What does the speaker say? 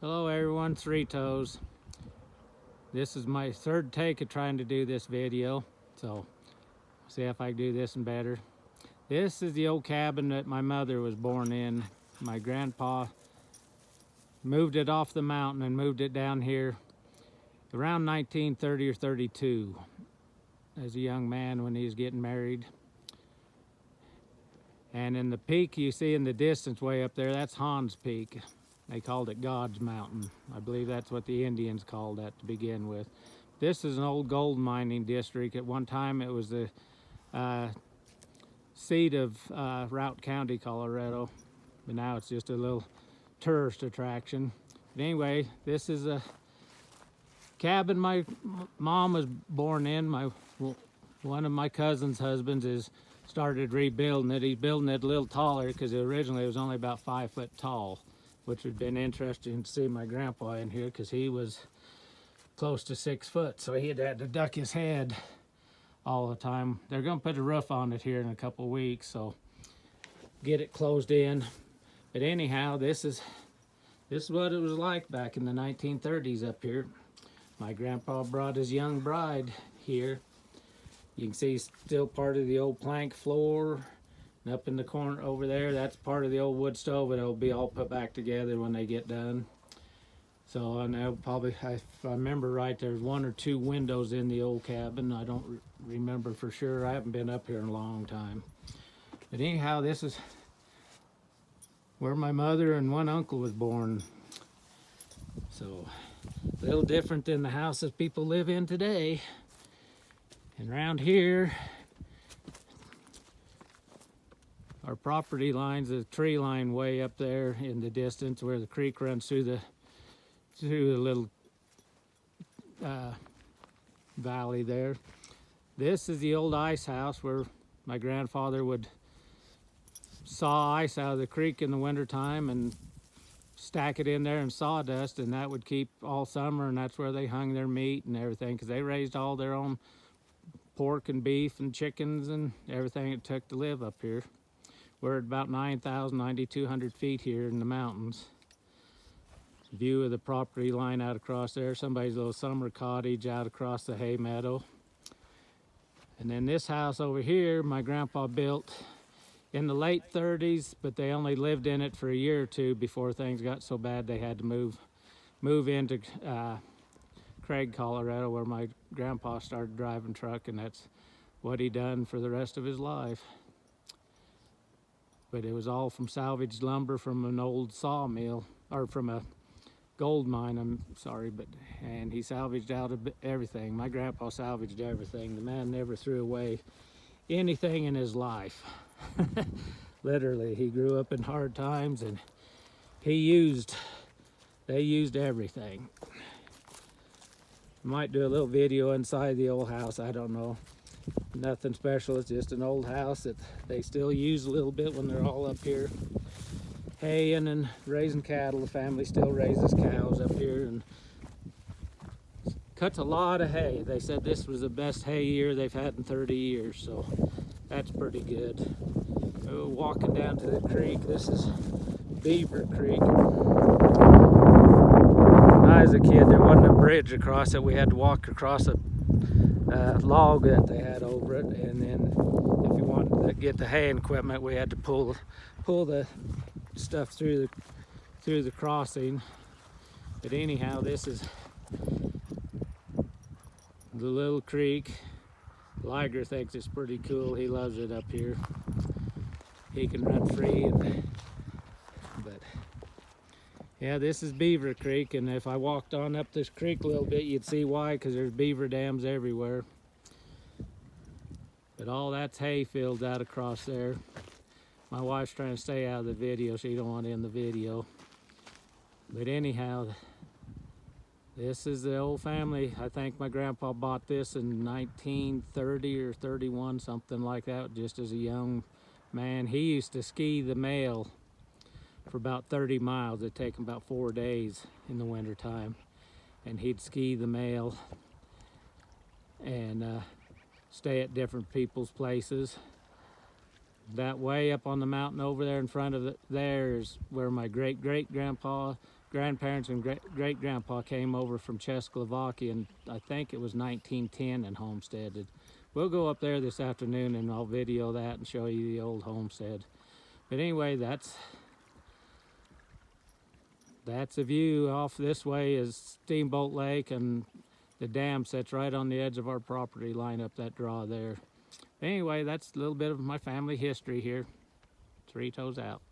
Hello everyone, Three Toes. This is my third take of trying to do this video, so see if I can do this and better. This is the old cabin that my mother was born in. My grandpa moved it off the mountain and moved it down here around 1930 or 32 as a young man when he was getting married. And in the peak you see in the distance way up there, that's Hans Peak. They called it God's Mountain. I believe that's what the Indians called that to begin with. This is an old gold mining district. At one time it was the seat of Routt County, Colorado. But now it's just a little tourist attraction. But anyway, this is a cabin my mom was born in. One of my cousin's husbands is started rebuilding it. He's building it a little taller because originally it was only about 5 foot tall, which would have been interesting to see my grandpa in here because he was close to 6 foot, so he had to duck his head all the time. They're going to put a roof on it here in a couple of weeks, so get it closed in. But anyhow, this is what it was like back in the 1930s up here. My grandpa brought his young bride here. You can see still part of the old plank floor. And up in the corner over there, that's part of the old wood stove, and it'll be all put back together when they get done. So I know probably, if I remember right, there's 1 or 2 windows in the old cabin. I don't remember for sure. I haven't been up here in a long time. But anyhow, this is where my mother and one uncle was born. So a little different than the houses people live in today. And around here, our property line's a tree line way up there in the distance where the creek runs through the little valley there. This is the old ice house where my grandfather would saw ice out of the creek in the wintertime and stack it in there in sawdust, and that would keep all summer, and that's where they hung their meat and everything because they raised all their own pork and beef and chickens and everything it took to live up here. We're at about 9,200 feet here in the mountains. View of the property line out across there. Somebody's little summer cottage out across the hay meadow. And then this house over here, my grandpa built in the late 30s, but they only lived in it for a year or two before things got so bad they had to move into Craig, Colorado, where my grandpa started driving truck, and that's what he done for the rest of his life. But it was all from salvaged lumber from an old sawmill, or from a gold mine, I'm sorry, and he salvaged out everything. My grandpa salvaged everything. The man never threw away anything in his life. Literally, he grew up in hard times, and they used everything. Might do a little video inside the old house, I don't know. Nothing special, it's just an old house that they still use a little bit when they're all up here haying and raising cattle. The family still raises cows up here and cuts a lot of hay. They said this was the best hay year they've had in 30 years, so that's pretty good. Walking down to the creek, this is Beaver Creek. When I was a kid, there wasn't a bridge across it. We had to walk across a log that they had over it, and then if you wanted to get the haying equipment, we had to pull the stuff through the crossing. But anyhow, this is the little creek. Liger thinks it's pretty cool. He loves it up here. He can run free, but yeah, this is Beaver Creek, and if I walked on up this creek a little bit, you'd see why, because there's beaver dams everywhere. But all that's hay fields out across there. My wife's trying to stay out of the video. She don't want to end the video. But anyhow, this is the old family. I think my grandpa bought this in 1930 or 31, something like that, just as a young man. He used to ski the mail for about 30 miles. It'd take him about 4 days in the winter time. And he'd ski the mail and stay at different people's places. That way up on the mountain over there in front of there is where my grandparents and great-grandpa came over from Czechoslovakia, and I think it was 1910 and homesteaded. We'll go up there this afternoon and I'll video that and show you the old homestead. But anyway, that's a view. Off this way is Steamboat Lake, and the dam sits right on the edge of our property line up that draw there. Anyway, that's a little bit of my family history here. Three Toes out.